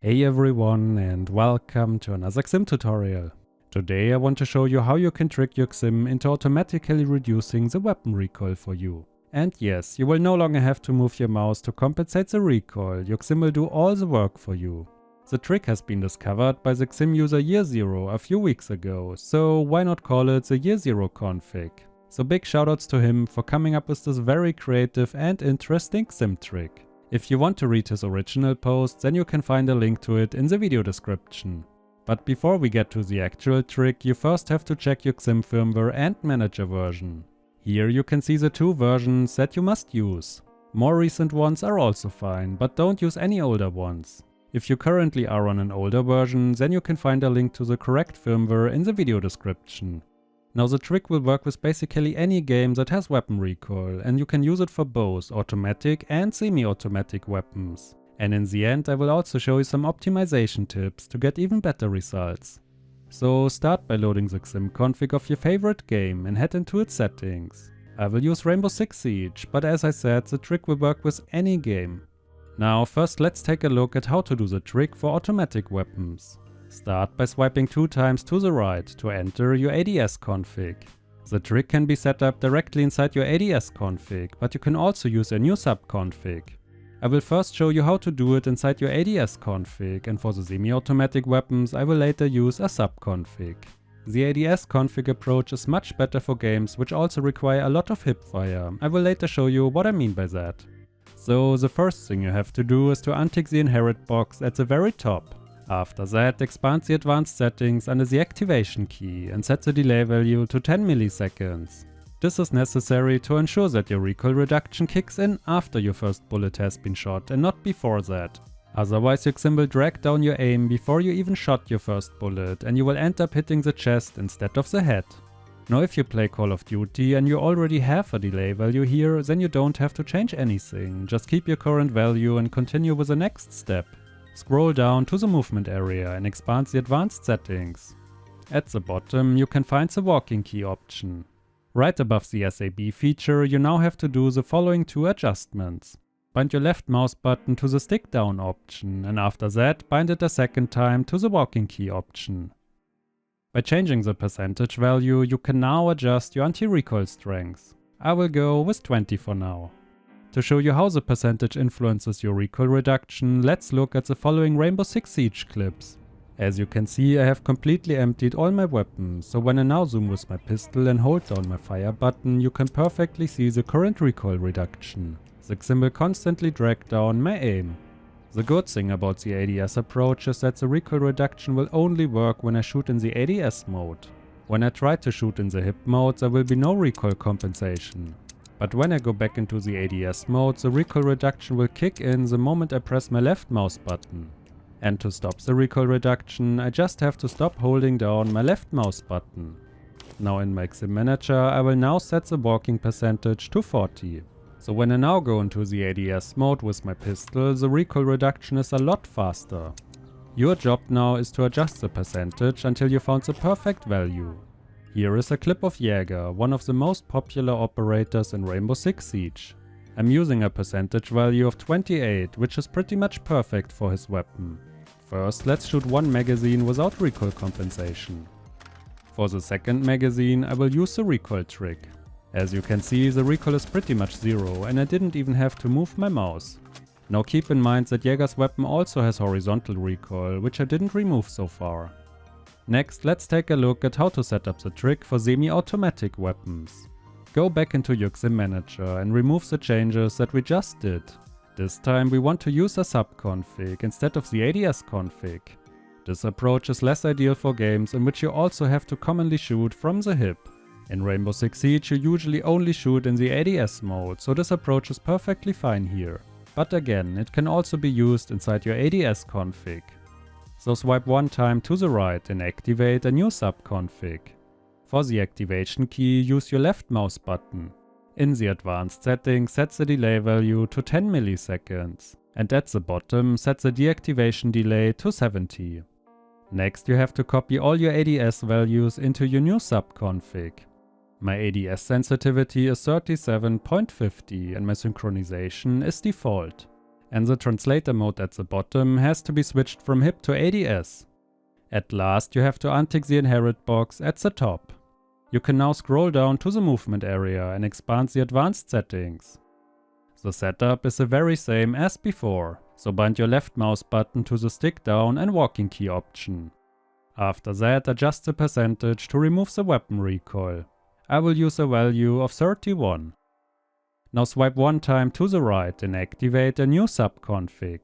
Hey everyone, and welcome to another XIM tutorial. Today I want to show you how you can trick your XIM into automatically reducing the weapon recoil for you. And yes, you will no longer have to move your mouse to compensate the recoil, your XIM will do all the work for you. The trick has been discovered by the XIM user Year Zero a few weeks ago, so why not call it the Year Zero config? So big shoutouts to him for coming up with this very creative and interesting XIM trick. If you want to read his original post, then you can find a link to it in the video description. But before we get to the actual trick, you first have to check your XIM firmware and manager version. Here you can see the two versions that you must use. More recent ones are also fine, but don't use any older ones. If you currently are on an older version, then you can find a link to the correct firmware in the video description. Now the trick will work with basically any game that has weapon recoil, and you can use it for both automatic and semi-automatic weapons. And in the end I will also show you some optimization tips to get even better results. So start by loading the XIM config of your favorite game and head into its settings. I will use Rainbow Six Siege, but as I said, the trick will work with any game. Now first let's take a look at how to do the trick for automatic weapons. Start by swiping 2 times to the right to enter your ADS config. The trick can be set up directly inside your ADS config, but you can also use a new subconfig. I will first show you how to do it inside your ADS config, and for the semi-automatic weapons I will later use a subconfig. The ADS config approach is much better for games which also require a lot of hipfire. I will later show you what I mean by that. So the first thing you have to do is to untick the inherit box at the very top. After that, expand the advanced settings under the activation key and set the delay value to 10 milliseconds. This is necessary to ensure that your recoil reduction kicks in after your first bullet has been shot and not before that. Otherwise your XIM will drag down your aim before you even shot your first bullet and you will end up hitting the chest instead of the head. Now if you play Call of Duty and you already have a delay value here, then you don't have to change anything, just keep your current value and continue with the next step. Scroll down to the movement area and expand the advanced settings. At the bottom you can find the walking key option. Right above the SAB feature you now have to do the following 2 adjustments. Bind your left mouse button to the stick down option and after that bind it a second time to the walking key option. By changing the percentage value you can now adjust your anti-recoil strength. I will go with 20 for now. To show you how the percentage influences your recoil reduction, let's look at the following Rainbow Six Siege clips. As you can see, I have completely emptied all my weapons, so when I now zoom with my pistol and hold down my fire button, you can perfectly see the current recoil reduction. The XIM will constantly drag down my aim. The good thing about the ADS approach is that the recoil reduction will only work when I shoot in the ADS mode. When I try to shoot in the hip mode, there will be no recoil compensation. But when I go back into the ADS mode, the recoil reduction will kick in the moment I press my left mouse button. And to stop the recoil reduction, I just have to stop holding down my left mouse button. Now in my XIM manager, I will now set the walking percentage to 40. So when I now go into the ADS mode with my pistol, the recoil reduction is a lot faster. Your job now is to adjust the percentage until you found the perfect value. Here is a clip of Jäger, one of the most popular operators in Rainbow Six Siege. I'm using a percentage value of 28, which is pretty much perfect for his weapon. First, let's shoot 1 magazine without recoil compensation. For the second magazine, I will use the recoil trick. As you can see, the recoil is pretty much 0 and I didn't even have to move my mouse. Now keep in mind that Jäger's weapon also has horizontal recoil, which I didn't remove so far. Next, let's take a look at how to set up the trick for semi-automatic weapons. Go back into your XIM manager and remove the changes that we just did. This time we want to use a subconfig instead of the ADS config. This approach is less ideal for games in which you also have to commonly shoot from the hip. In Rainbow Six Siege you usually only shoot in the ADS mode, so this approach is perfectly fine here. But again, it can also be used inside your ADS config. So swipe 1 time to the right and activate a new subconfig. For the activation key, use your left mouse button. In the advanced settings, set the delay value to 10 milliseconds. And at the bottom, set the deactivation delay to 70. Next, you have to copy all your ADS values into your new subconfig. My ADS sensitivity is 37.50 and my synchronization is default. and the translator mode at the bottom has to be switched from HIP to ADS. At last you have to untick the inherit box at the top. You can now scroll down to the movement area and expand the advanced settings. The setup is the very same as before, so bind your left mouse button to the stick down and walking key option. After that, adjust the percentage to remove the weapon recoil. I will use a value of 31. Now swipe one time to the right and activate a new subconfig.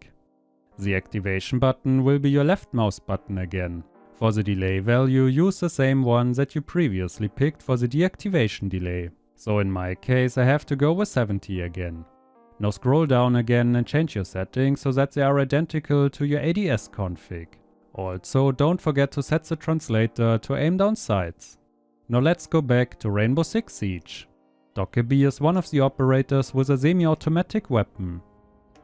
The activation button will be your left mouse button again. For the delay value, use the same one that you previously picked for the deactivation delay. So in my case I have to go with 70 again. Now scroll down again and change your settings so that they are identical to your ADS config. Also, don't forget to set the translator to aim down sights. Now let's go back to Rainbow Six Siege. Dockerby is one of the operators with a semi-automatic weapon.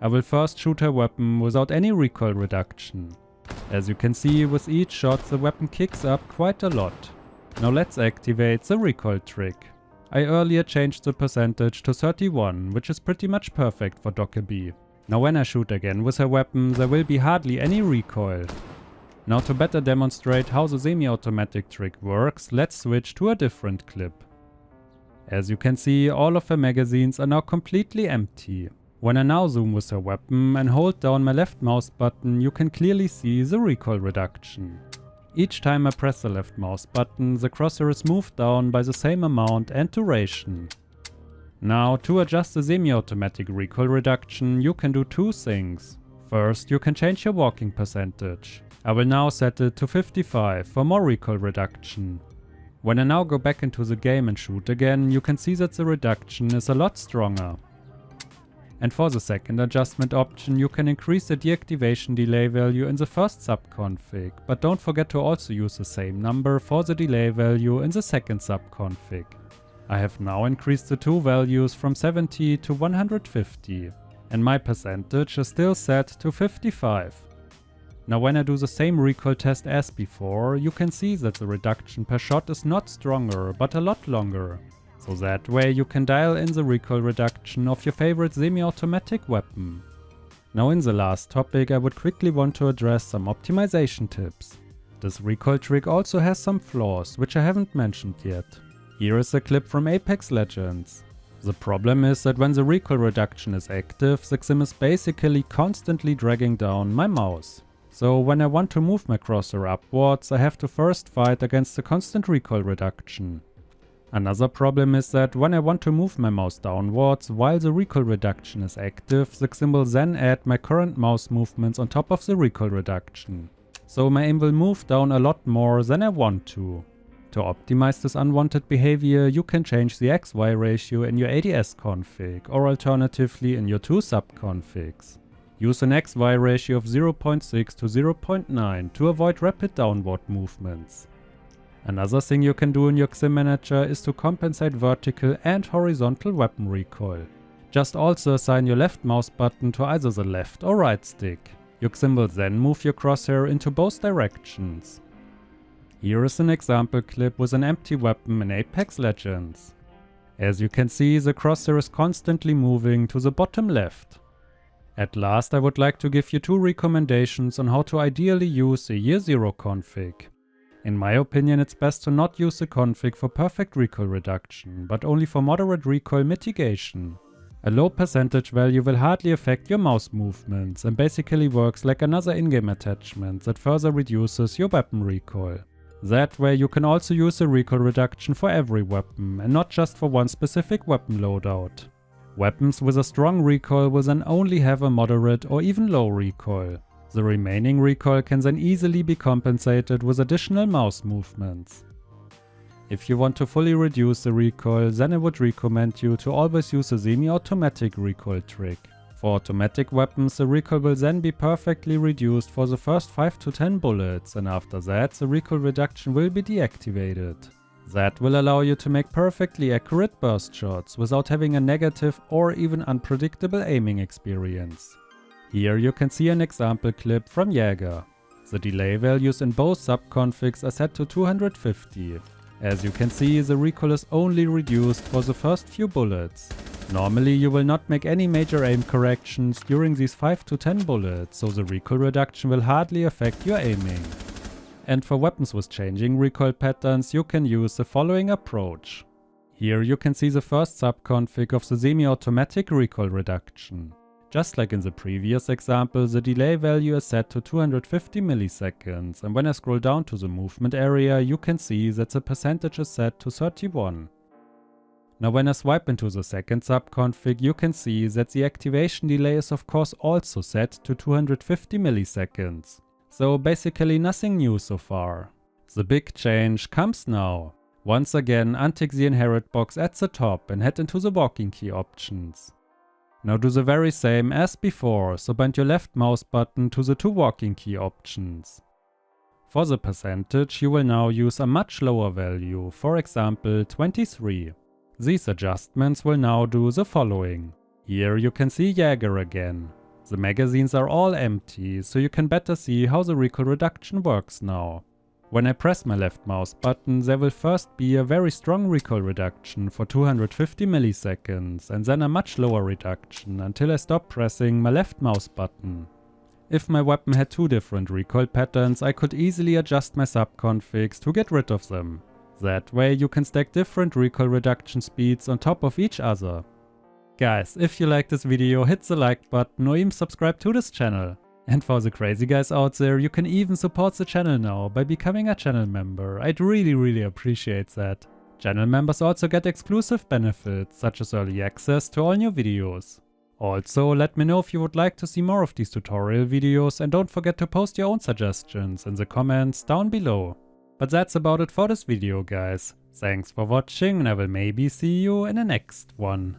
I will first shoot her weapon without any recoil reduction. As you can see, with each shot the weapon kicks up quite a lot. Now let's activate the recoil trick. I earlier changed the percentage to 31, which is pretty much perfect for Dockerby. Now when I shoot again with her weapon, there will be hardly any recoil. Now to better demonstrate how the semi-automatic trick works, let's switch to a different clip. As you can see, all of her magazines are now completely empty. When I now zoom with her weapon and hold down my left mouse button, you can clearly see the recoil reduction. Each time I press the left mouse button, the crosshair is moved down by the same amount and duration. Now, to adjust the semi-automatic recoil reduction, you can do two things. First, you can change your walking percentage. I will now set it to 55 for more recoil reduction. When I now go back into the game and shoot again, you can see that the reduction is a lot stronger. And for the second adjustment option, you can increase the deactivation delay value in the first subconfig, but don't forget to also use the same number for the delay value in the second subconfig. I have now increased the two values from 70 to 150, and my percentage is still set to 55. Now when I do the same recoil test as before, you can see that the reduction per shot is not stronger, but a lot longer. So that way you can dial in the recoil reduction of your favorite semi-automatic weapon. Now in the last topic I would quickly want to address some optimization tips. This recoil trick also has some flaws, which I haven't mentioned yet. Here is a clip from Apex Legends. The problem is that when the recoil reduction is active, the XIM is basically constantly dragging down my mouse. So when I want to move my cursor upwards, I have to first fight against the constant recoil reduction. Another problem is that when I want to move my mouse downwards while the recoil reduction is active, the XIM will then add my current mouse movements on top of the recoil reduction. So my aim will move down a lot more than I want to. To optimize this unwanted behavior, you can change the XY ratio in your ADS config, or alternatively in your two subconfigs. Use an XY ratio of 0.6 to 0.9 to avoid rapid downward movements. Another thing you can do in your XIM manager is to compensate vertical and horizontal weapon recoil. Just also assign your left mouse button to either the left or right stick. Your XIM will then move your crosshair into both directions. Here is an example clip with an empty weapon in Apex Legends. As you can see, the crosshair is constantly moving to the bottom left. At last, I would like to give you two recommendations on how to ideally use the year 0 config. In my opinion, it's best to not use the config for perfect recoil reduction, but only for moderate recoil mitigation. A low percentage value will hardly affect your mouse movements and basically works like another in-game attachment that further reduces your weapon recoil. That way you can also use the recoil reduction for every weapon and not just for one specific weapon loadout. Weapons with a strong recoil will then only have a moderate or even low recoil. The remaining recoil can then easily be compensated with additional mouse movements. If you want to fully reduce the recoil, then I would recommend you to always use a semi-automatic recoil trick. For automatic weapons, the recoil will then be perfectly reduced for the first 5 to 10 bullets, and after that the recoil reduction will be deactivated. That will allow you to make perfectly accurate burst shots without having a negative or even unpredictable aiming experience. Here you can see an example clip from Jäger. The delay values in both subconfigs are set to 250. As you can see, the recoil is only reduced for the first few bullets. Normally you will not make any major aim corrections during these 5 to 10 bullets, so the recoil reduction will hardly affect your aiming. And for weapons with changing recoil patterns, you can use the following approach. Here you can see the first subconfig of the semi-automatic recoil reduction. Just like in the previous example, the delay value is set to 250 milliseconds, and when I scroll down to the movement area, you can see that the percentage is set to 31. Now when I swipe into the second subconfig, you can see that the activation delay is of course also set to 250 milliseconds. So basically nothing new so far. The big change comes now. Once again, untick the inherit box at the top and head into the walking key options. Now do the very same as before, so bind your left mouse button to the 2 walking key options. For the percentage, you will now use a much lower value, for example 23. These adjustments will now do the following. Here you can see Jäger again. The magazines are all empty, so you can better see how the recoil reduction works now. When I press my left mouse button, there will first be a very strong recoil reduction for 250 milliseconds and then a much lower reduction until I stop pressing my left mouse button. If my weapon had 2 different recoil patterns, I could easily adjust my subconfigs to get rid of them. That way you can stack different recoil reduction speeds on top of each other. Guys, if you like this video, hit the like button or even subscribe to this channel. And for the crazy guys out there, you can even support the channel now by becoming a channel member. I'd really appreciate that. Channel members also get exclusive benefits, such as early access to all new videos. Also, let me know if you would like to see more of these tutorial videos, and don't forget to post your own suggestions in the comments down below. But that's about it for this video, guys. Thanks for watching, and I will maybe see you in the next one.